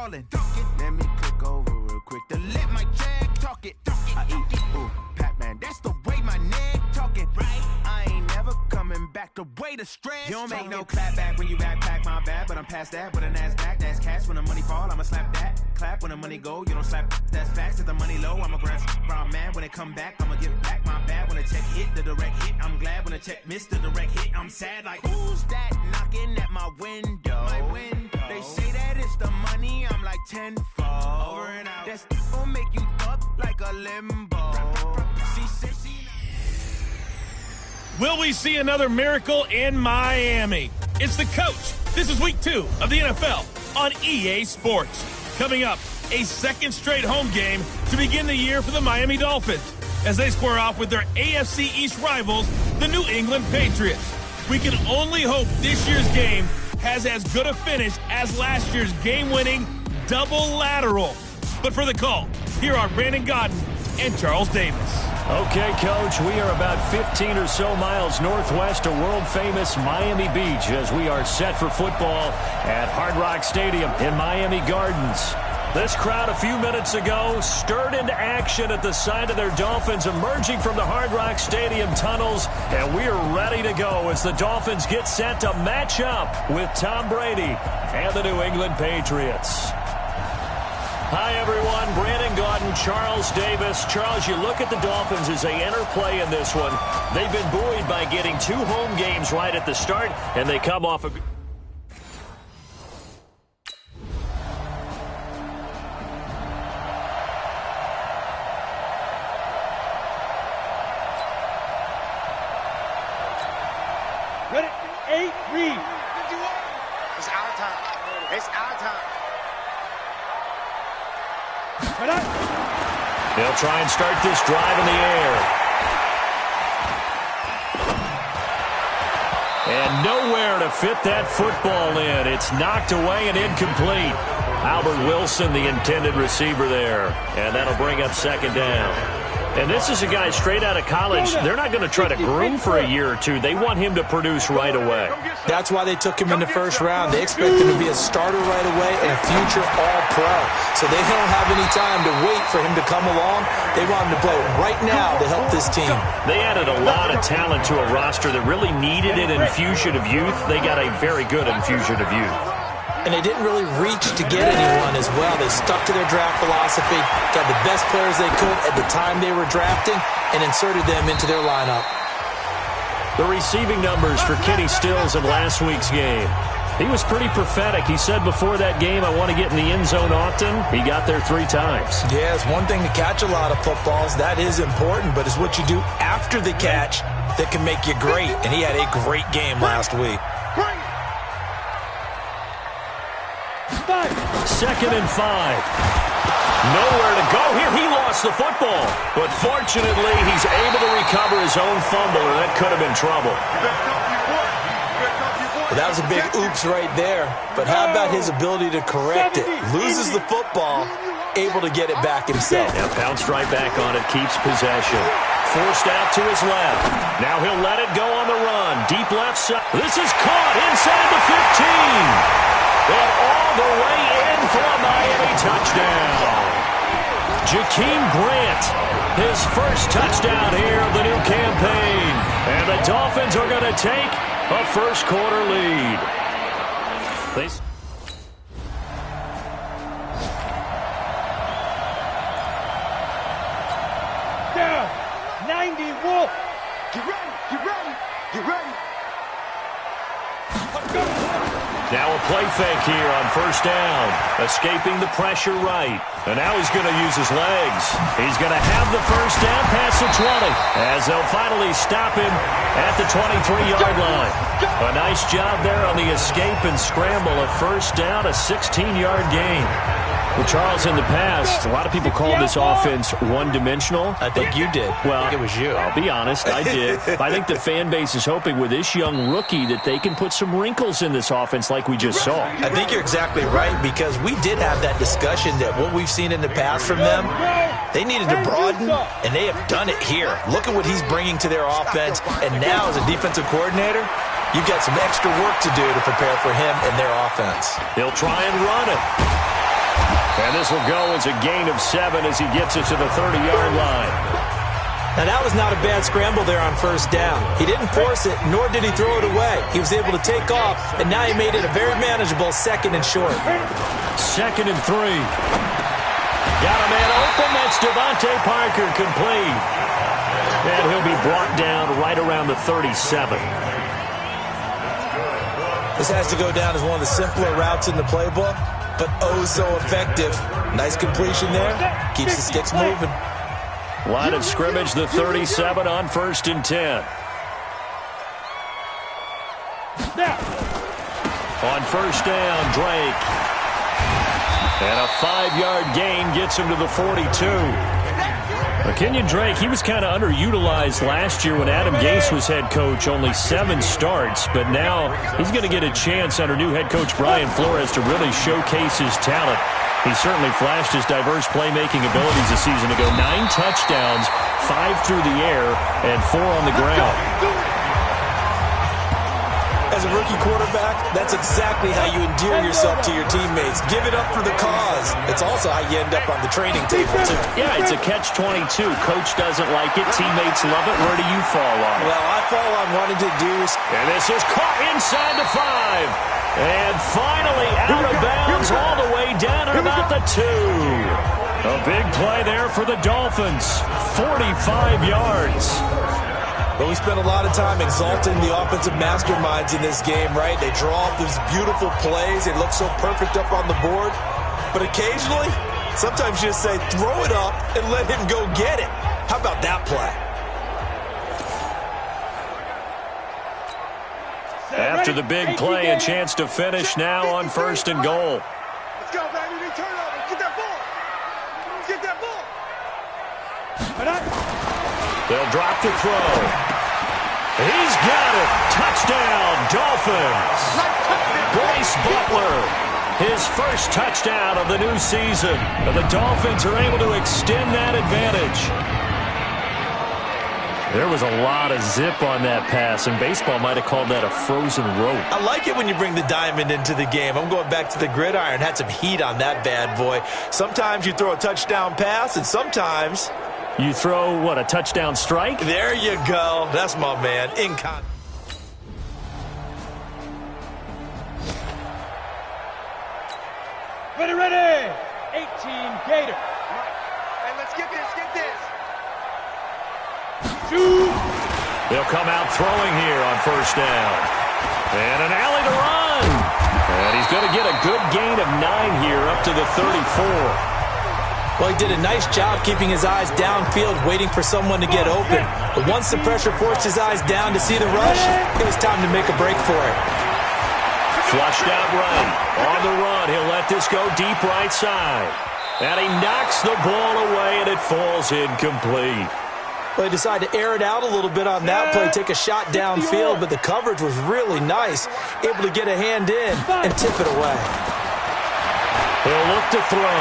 ballin'. Let me click over real quick to let my jag talk it. I eat, ooh, Pac-Man, that's the way my neck talking. Right? I ain't never coming back the way the stress. You don't make no clap back when you backpack, my bad, but I'm past that with a NASDAQ. That's cash when the money fall, I'ma slap that. Clap when the money go, you don't slap. That's facts. If the money low, I'ma grab. Brown man when it come back, I'ma give back my bad when the check hit the direct hit. I'm glad when the check missed the direct hit. I'm sad like who's that knocking at my window? My window. They say that it's the money, I'm like tenfold. Over and out. That's gon' make you up like a limbo. She said she. Will we see another miracle in Miami? It's the coach. This is week 2 of the NFL on EA Sports. Coming up, a second straight home game to begin the year for the Miami Dolphins as they square off with their AFC East rivals, the New England Patriots. We can only hope this year's game has as good a finish as last year's game-winning double lateral. But for the call, here are Brandon Gaudin and Charles Davis. Okay, Coach, we are about 15 or so miles northwest of world-famous Miami Beach as we are set for football at Hard Rock Stadium in Miami Gardens. This crowd a few minutes ago stirred into action at the side of their Dolphins emerging from the Hard Rock Stadium tunnels, and we are ready to go as the Dolphins get set to match up with Tom Brady and the New England Patriots. Hi, everyone. Brandon Gaudin, Charles Davis. Charles, you look at the Dolphins as they enter play in this one. They've been buoyed by getting 2 home games right at the start, and they come off a... Ready? 8, read. It's our time. It's our time. They'll try and start this drive in the air. And nowhere to fit that football in. It's knocked away and incomplete. Albert Wilson, the intended receiver there. And that'll bring up second down. And this is a guy straight out of college. They're not going to try to groom for a year or two. They want him to produce right away. That's why they took him in the first round. They expect him to be a starter right away and a future all-pro. So they don't have any time to wait for him to come along. They want him to play right now to help this team. They added a lot of talent to a roster that really needed an infusion of youth. They got a very good infusion of youth. And they didn't really reach to get anyone as well. They stuck to their draft philosophy, got the best players they could at the time they were drafting, and inserted them into their lineup. The receiving numbers for Kenny Stills in last week's game. He was pretty prophetic. He said before that game, I want to get in the end zone often. He got there 3 times. Yeah, it's one thing to catch a lot of footballs. That is important, but it's what you do after the catch that can make you great. And he had a great game last week. 2nd and 5. Nowhere to go here. He lost the football. But fortunately, he's able to recover his own fumble, and that could have been trouble. Well, that was a big oops right there. But how about his ability to correct it? Loses the football, able to get it back himself. Now pounced right back on it, keeps possession. Forced out to his left. Now he'll let it go on the run. Deep left side. This is caught inside the 15. And all the way in for a Miami touchdown. Jakeem Grant, his first touchdown here of the new campaign. And the Dolphins are going to take a first-quarter lead. Down. 90, Wolf. Get ready. Get ready. Get ready. Now a play fake here on first down. Escaping the pressure right. And now he's going to use his legs. He's going to have the first down past the 20 as they'll finally stop him at the 23-yard line. A nice job there on the escape and scramble. A first down, a 16-yard gain. Well, Charles, in the past, a lot of people call this offense one-dimensional. I think you did. Well, I think it was you. I'll be honest, I did. I think the fan base is hoping with this young rookie that they can put some wrinkles in this offense like we just saw. I think you're exactly right, because we did have that discussion that what we've seen in the past from them, they needed to broaden, and they have done it here. Look at what he's bringing to their offense, and now as a defensive coordinator, you've got some extra work to do to prepare for him and their offense. He'll try and run it. And this will go as a gain of 7 as he gets it to the 30-yard line. Now, that was not a bad scramble there on first down. He didn't force it, nor did he throw it away. He was able to take off, and now he made it a very manageable 2nd and short. 2nd and 3. Got a man open. That's Devontae Parker, complete. And he'll be brought down right around the 37. This has to go down as one of the simpler routes in the playbook, but oh so effective. Nice completion there. Keeps the sticks moving. Line of scrimmage, the 37 on 1st and 10. On first down, Drake. And a 5-yard gain gets him to the 42. Kenyon Drake, he was kind of underutilized last year when Adam Gase was head coach. Only 7 starts, but now he's going to get a chance under new head coach Brian Flores to really showcase his talent. He certainly flashed his diverse playmaking abilities a season ago. 9 touchdowns, 5 through the air, and 4 on the ground. As a rookie quarterback, that's exactly how you endear yourself to your teammates. Give it up for the cause. It's also how you end up on the training table, too. Yeah, it's a catch-22. Coach doesn't like it. Teammates love it. Where do you fall on it? Well, I fall on wanting to do... And this is caught inside the 5. And finally out of bounds all the way down at about the 2. A big play there for the Dolphins. 45 yards. But we spent a lot of time exalting the offensive masterminds in this game, right? They draw up these beautiful plays. They look so perfect up on the board. But occasionally, sometimes you just say, throw it up and let him go get it. How about that play? After the big play, a chance to finish now on 1st and goal. Let's go, baby. They turn over. Get that ball. Get that ball. They'll drop the throw. He's got it. Touchdown, Dolphins. Bryce Butler, his first touchdown of the new season. And the Dolphins are able to extend that advantage. There was a lot of zip on that pass, and baseball might have called that a frozen rope. I like it when you bring the diamond into the game. I'm going back to the gridiron. Had some heat on that bad boy. Sometimes you throw a touchdown pass, and sometimes... you throw, what, a touchdown strike? There you go. That's my man. Ready. 18 Gator. Hey, let's get this. They'll come out throwing here on first down. And an alley to run. And he's going to get a good gain of 9 here up to the 34. Well, he did a nice job keeping his eyes downfield, waiting for someone to get open. But once the pressure forced his eyes down to see the rush, it was time to make a break for it. Flushed out right. On the run, he'll let this go deep right side. And he knocks the ball away, and it falls incomplete. Well, he decided to air it out a little bit on that play, take a shot downfield, but the coverage was really nice. Able to get a hand in and tip it away. He'll look to throw.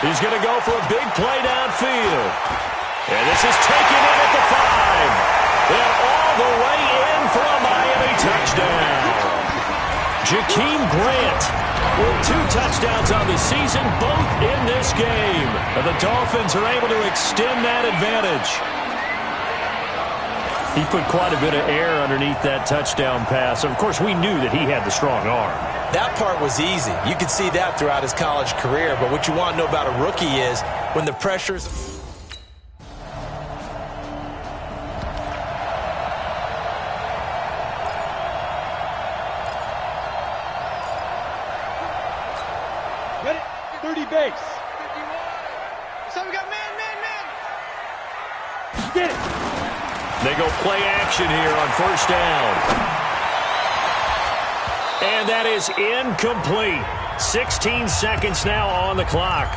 He's going to go for a big play downfield. And this is taken in at the 5. And all the way in for a Miami touchdown. Jakeem Grant with 2 touchdowns on the season, both in this game. And the Dolphins are able to extend that advantage. He put quite a bit of air underneath that touchdown pass. Of course, we knew that he had the strong arm. That part was easy. You could see that throughout his college career. But what you want to know about a rookie is when the pressure's... Ready. 30 base. So we got man. Get it. They go play action here on first down. And that is incomplete. 16 seconds now on the clock.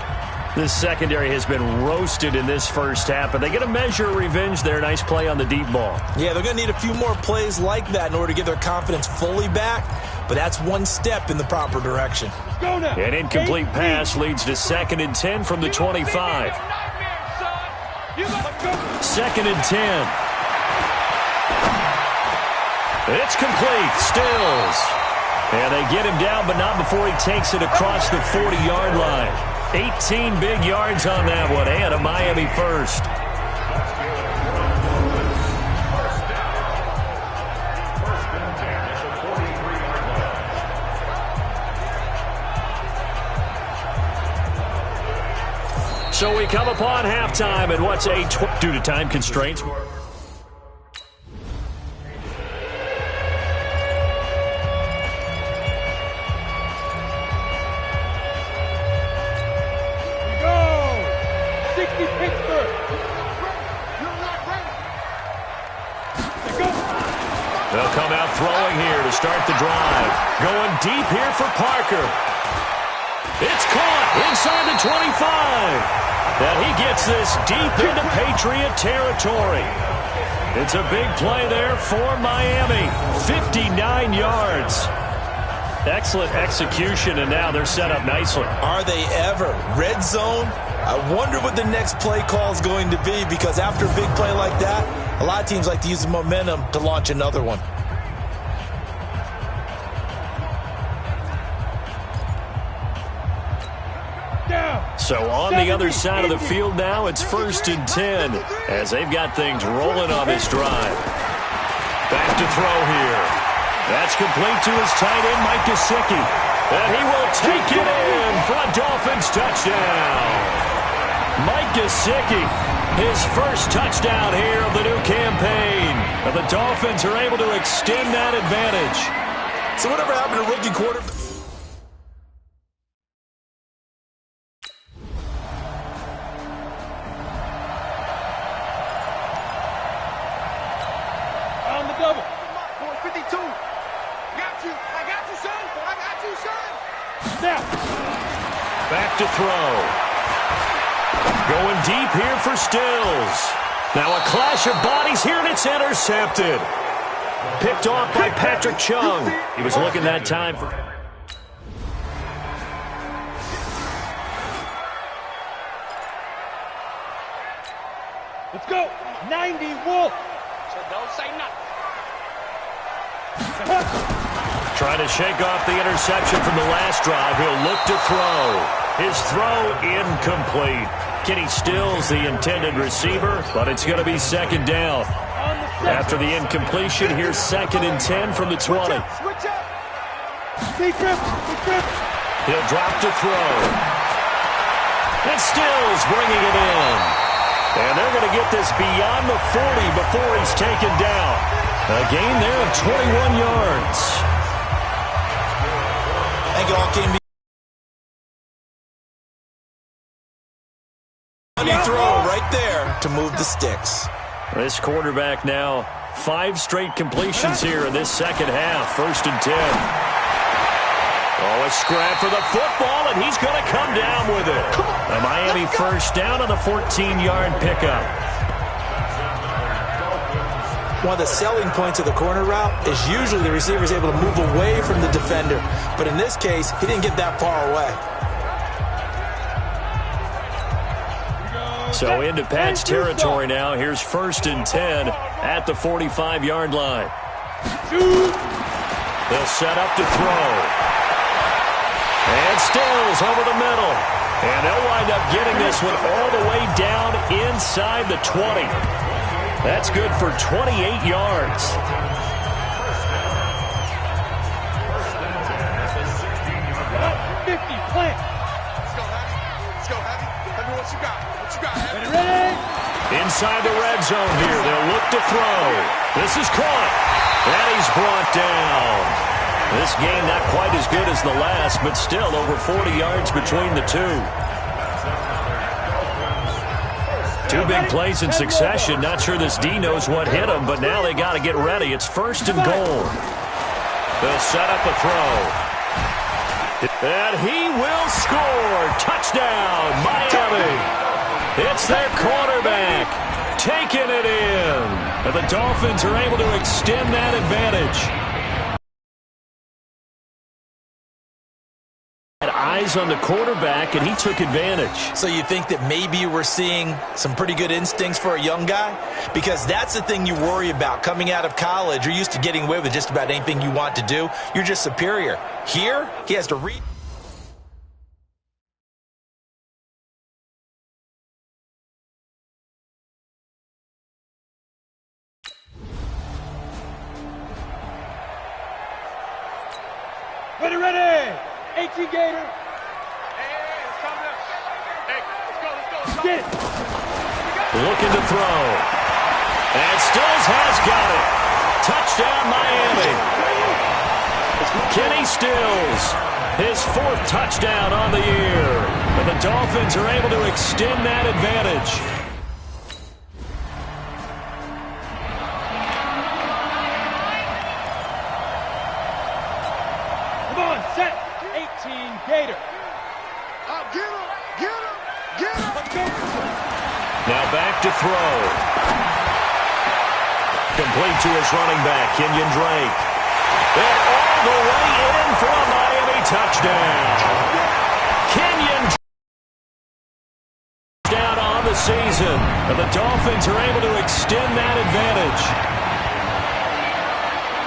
This secondary has been roasted in this first half, but they get a measure of revenge there. Nice play on the deep ball. Yeah, they're going to need a few more plays like that in order to get their confidence fully back, but that's one step in the proper direction. Go now. An incomplete pass leads to 2nd and 10 from the 25. 2nd and 10. It's complete. Stills. And they get him down, but not before he takes it across the 40-yard line. 18 big yards on that one, and a Miami first. So we come upon halftime, and what's due to time constraints. They'll come out throwing here to start the drive. Going deep here for Parker. It's caught inside the 25. And he gets this deep into Patriot territory. It's a big play there for Miami. 59 yards. Excellent execution, and now they're set up nicely. Are they ever? Red zone? I wonder what the next play call is going to be, because after a big play like that, a lot of teams like to use the momentum to launch another one. So on the other side of the field now, it's 1st and 10 as they've got things rolling on this drive. Back to throw here. That's complete to his tight end, Mike Gesicki. And he will take it in for a Dolphins touchdown. Mike Gesicki, his first touchdown here of the new campaign. And the Dolphins are able to extend that advantage. So whatever happened to rookie quarterback? On the double. 52. Got you. I got you, son. I got you, son. Snap. Back to throw. Going deep here for Stills. Now a clash of bodies here, and it's intercepted. Picked off by Patrick Chung. He was looking that time for... Let's go. 90 Wolf. So don't say nothing. Trying to shake off the interception from the last drive. He'll look to throw. His throw incomplete. Kenny Stills, the intended receiver, but it's going to be second down. After the incompletion, here's 2nd and 10 from the 20. Switch up. He'll drop to throw. And Stills bringing it in. And they're going to get this beyond the 40 before he's taken down. A gain there of 21 yards. I think it all came money throw right there to move the sticks. This quarterback now 5 straight completions here in this second half. 1st and 10. Oh, a scrap for the football, and he's going to come down with it. A Miami first down on the 14-yard pickup. One of the selling points of the corner route is usually the receiver is able to move away from the defender. But in this case, he didn't get that far away. So into Pat's territory now. Here's 1st and 10 at the 45-yard line. They'll set up to throw. And Stills over the middle. And they'll wind up getting this one all the way down inside the 20. That's good for 28 yards. 50, plant. Let's go, Heavy. Heavy, what you got? What you got, Heavy? Ready? Inside the red zone here. They'll look to throw. This is caught. And he's brought down. This game not quite as good as the last, but still over 40 yards between the two. 2 big plays in succession. Not sure this D knows what hit him, but now they got to get ready. It's 1st and goal. They'll set up a throw. And he will score. Touchdown, Miami. It's their quarterback taking it in. And the Dolphins are able to extend that advantage. Eyes on the quarterback, and he took advantage. So you think that maybe we're seeing some pretty good instincts for a young guy? Because that's the thing you worry about. Coming out of college, you're used to getting away with just about anything you want to do. You're just superior. Here, he has to read. Ready, ready. 18 Gator. Hey, it's coming up. Hey, let's go. Get it. Looking to throw. And Stills has got it. Touchdown, Miami. Kenny Stills, his 4th touchdown on the year. And the Dolphins are able to extend that advantage. Come on, set. 18 Gator. Get him. Let's go. Now back to throw. Complete to his running back, Kenyon Drake. And all the way in for a Miami touchdown. Kenyon down on the season. And the Dolphins are able to extend that advantage.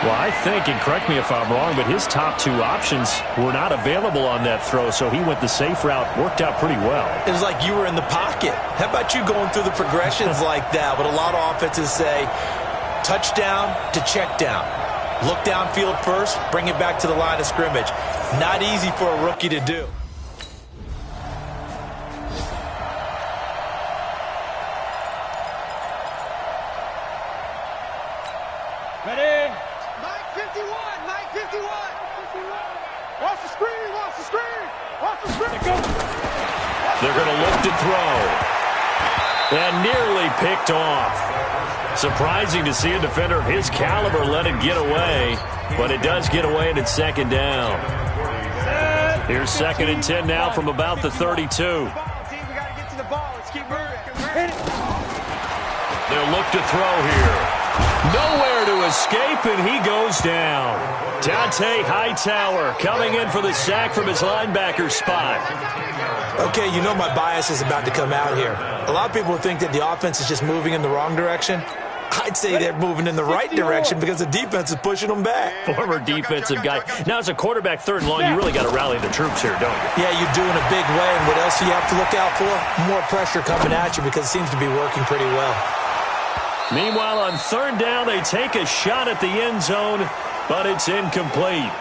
Well, I think, and correct me if I'm wrong, but his top 2 options were not available on that throw, so he went the safe route. Worked out pretty well. It was like you were in the pocket. How about you going through the progressions like that? But a lot of offenses say touchdown to check down. Look downfield first, bring it back to the line of scrimmage. Not easy for a rookie to do. Ready. Mike 51. Watch the screen. Let's go. They're going to look to throw. And nearly picked off. Surprising to see a defender of his caliber let it get away, but it does get away and it's 2nd down. Here's 2nd and 10 now from about the 32. We got to get to the ball. Let's keep moving. They'll look to throw here. Nowhere to escape, and he goes down. Dante Hightower coming in for the sack from his linebacker spot. Okay, you know my bias is about to come out here. A lot of people think that the offense is just moving in the wrong direction. I'd say they're moving in the right direction because the defense is pushing them back. Former defensive guy. Now, as a quarterback, 3rd and long, you really got to rally the troops here, don't you? Yeah, you do in a big way. And what else do you have to look out for? More pressure coming at you because it seems to be working pretty well. Meanwhile, on 3rd down, they take a shot at the end zone, but it's incomplete.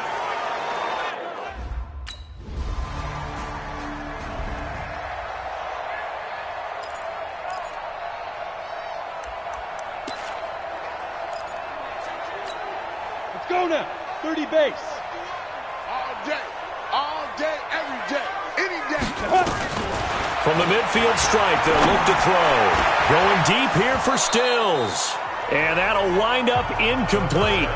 Let's go now. 30 base. All day, every day, any day. From the midfield stripe, they'll look to throw. Going deep here for Stills. And that'll wind up incomplete.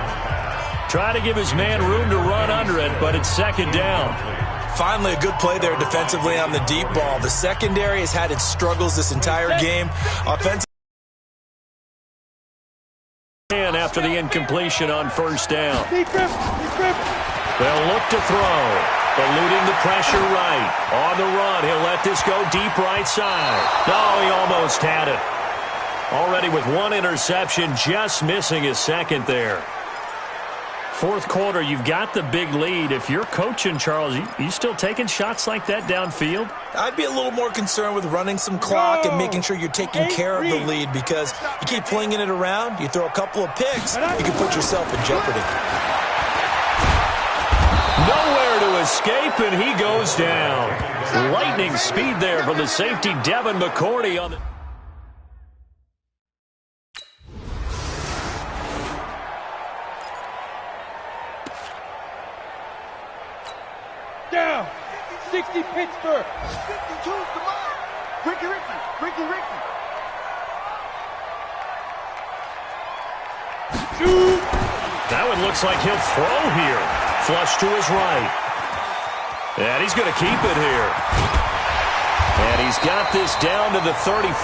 Try to give his man room to run under it, but it's 2nd down. Finally, a good play there defensively on the deep ball. The secondary has had its struggles this entire game. Offensive. And after the incompletion on 1st down. Deep grip. They'll look to throw. Eluding the pressure right. On the run, he'll let this go deep right side. No, he almost had it. Already with 1 interception, just missing his 2nd there. 4th quarter, you've got the big lead. If you're coaching, Charles, you still taking shots like that downfield? I'd be a little more concerned with running some clock and making sure you're taking care of the lead because you keep flinging it around, you throw a couple of picks, you can put yourself in jeopardy. Nowhere to escape, and he goes down. Lightning speed there from the safety, Devin McCourty on the... Down. 60 Pittsburgh. 52, come on. Ricky. Shoot. That one looks like he'll throw here. Flush to his right. And he's going to keep it here. And he's got this down to the 35.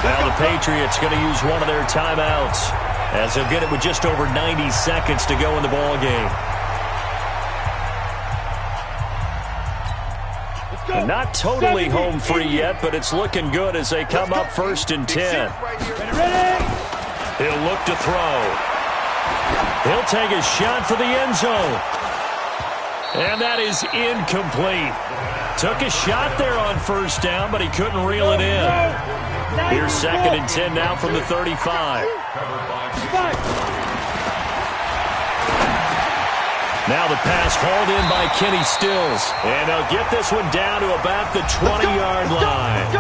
Now the Patriots going to use one of their timeouts as they'll get it with just over 90 seconds to go in the ball game. And not totally home free yet, but it's looking good as they come up 1st and 10. Ready. He'll look to throw. He'll take a shot for the end zone. And that is incomplete. Took a shot there on 1st down, but he couldn't reel it in. Here's 2nd and 10 now from the 35. Now the pass hauled in by Kenny Stills. And they'll get this one down to about the 20-yard line.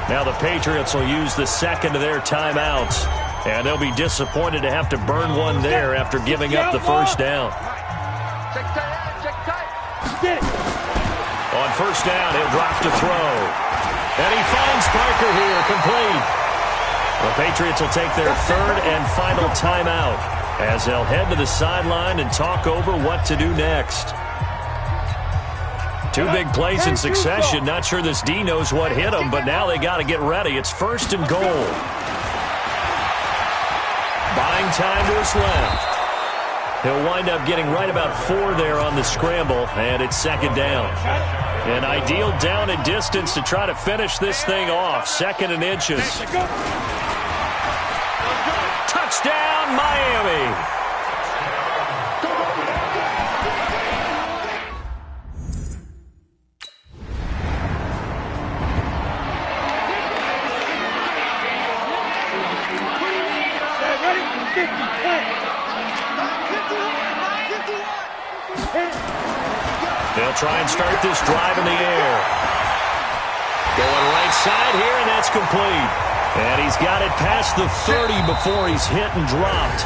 Now the Patriots will use the second of their timeouts. And they'll be disappointed to have to burn one there after giving up the first down. On first down, he'll drop to throw. And he finds Parker here, complete. The Patriots will take their third and final timeout as they'll head to the sideline and talk over what to do next. Two big plays in succession. Not sure this D knows what hit him, but now they got to get ready. It's first and goal. Buying time to his left. He'll wind up getting right about 4 there on the scramble, and it's second down. An ideal down and distance to try to finish this thing off. Second and inches. Touchdown, Miami. They'll try and start this drive in the air. Going right side here, and that's complete. And he's got it past the 30 before he's hit and dropped.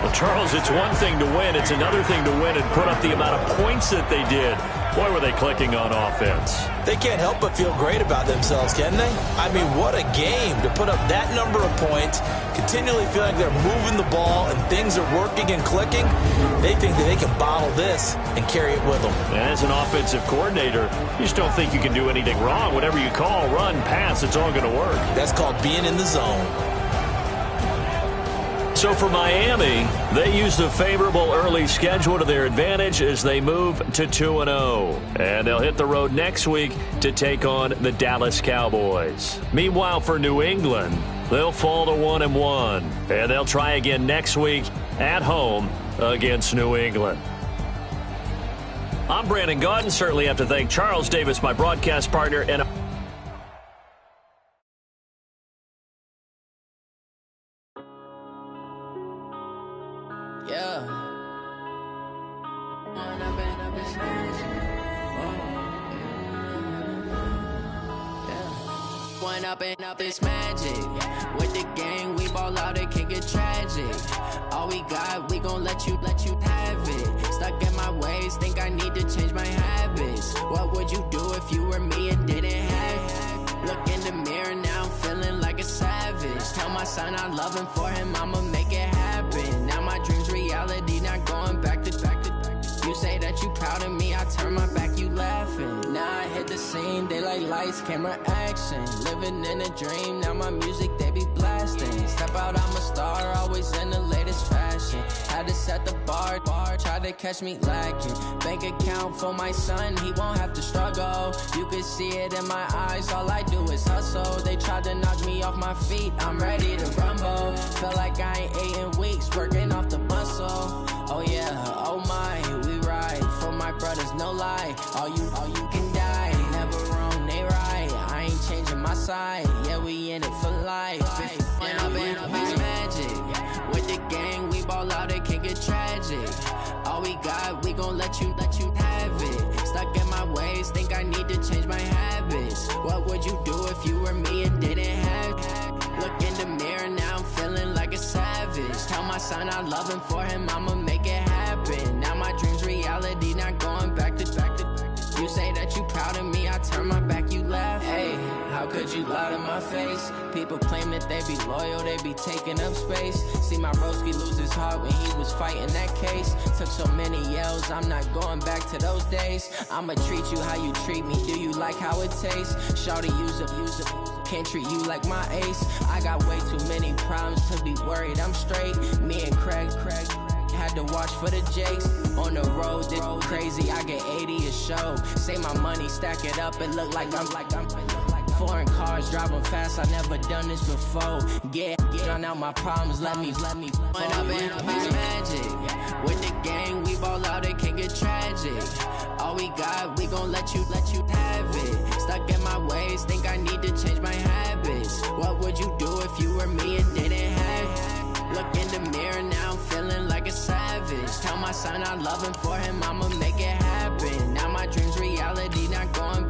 Well, Charles, it's one thing to win. It's another thing to win and put up the amount of points that they did. Boy, were they clicking on offense. They can't help but feel great about themselves, can they? I mean, what a game to put up that number of points, continually feeling like they're moving the ball and things are working and clicking. They think that they can bottle this and carry it with them. And as an offensive coordinator, you just don't think you can do anything wrong. Whatever you call, run, pass, it's all going to work. That's called being in the zone. So for Miami, they use the favorable early schedule to their advantage as they move to 2-0. And they'll hit the road next week to take on the Dallas Cowboys. Meanwhile, for New England, they'll fall to 1-1. And they'll try again next week at home against New England. I'm Brandon Gaudin. Certainly have to thank Charles Davis, my broadcast partner, and up this magic. With the gang, we ball out, it can get tragic. All we got, we gon' let you have it. Stuck in my ways, think I need to change my habits. What would you do if you were me and didn't have it? Look in the mirror, now I'm feeling like a savage. Tell my son I love him, for him I'ma make it happen. Now my dream's reality, not going back to. You say that you proud of me, I turn my back, you laughing. Now I hit the scene, they like lights, camera, action. Living in a dream, now my music, they be blasting. Step out, I'm a star, always in the latest fashion. Had to set the bar, try to catch me lacking. Bank account for my son, he won't have to struggle. You can see it in my eyes, all I do is hustle. They tried to knock me off my feet, I'm ready to rumble. Feel like I ain't ate in weeks, working off the muscle. Oh yeah, oh my, we ride for my brothers, no lie. All you can die, never wrong, they right. I ain't changing my side, yeah, we in it for life. When up in it's magic. With the gang, we ball out, it can get tragic. All we got, we gon' let you have it. Stuck in my ways, think I need to change my habits. What would you do if you were me and didn't have it? Look in the mirror, now I'm feeling like a savage. Tell my son I love him, for him I'ma make it happen. Now my dream's reality, not going back to. You say that you proud of me, I turn my back, you laugh. Hey, how could you lie to my face? People claim that they be loyal, they be taking up space. See my broski lose his heart when he was fighting that case. Took so many yells, I'm not going back to those days. I'ma treat you how you treat me, do you like how it tastes? Shawty, use it. Can't treat you like my ace. I got way too many problems to be worried, I'm straight. Me and Craig had to watch for the Jakes. On the road, this crazy, I get 80 a show. Say my money, stack it up, it look like I'm foreign cars, driving fast, I never done this before. Get on out my problems, let me When up in it's magic. With the gang, we ball out, it can get tragic. All we got, we gon' let you have it. Stuck in my ways, think I need to change my habits. What would you do if you were me and didn't have it? Look in the mirror, now I'm feeling like a savage. lavish. Tell my son I love him, for him I'ma make it happen. Now my dream's reality, not going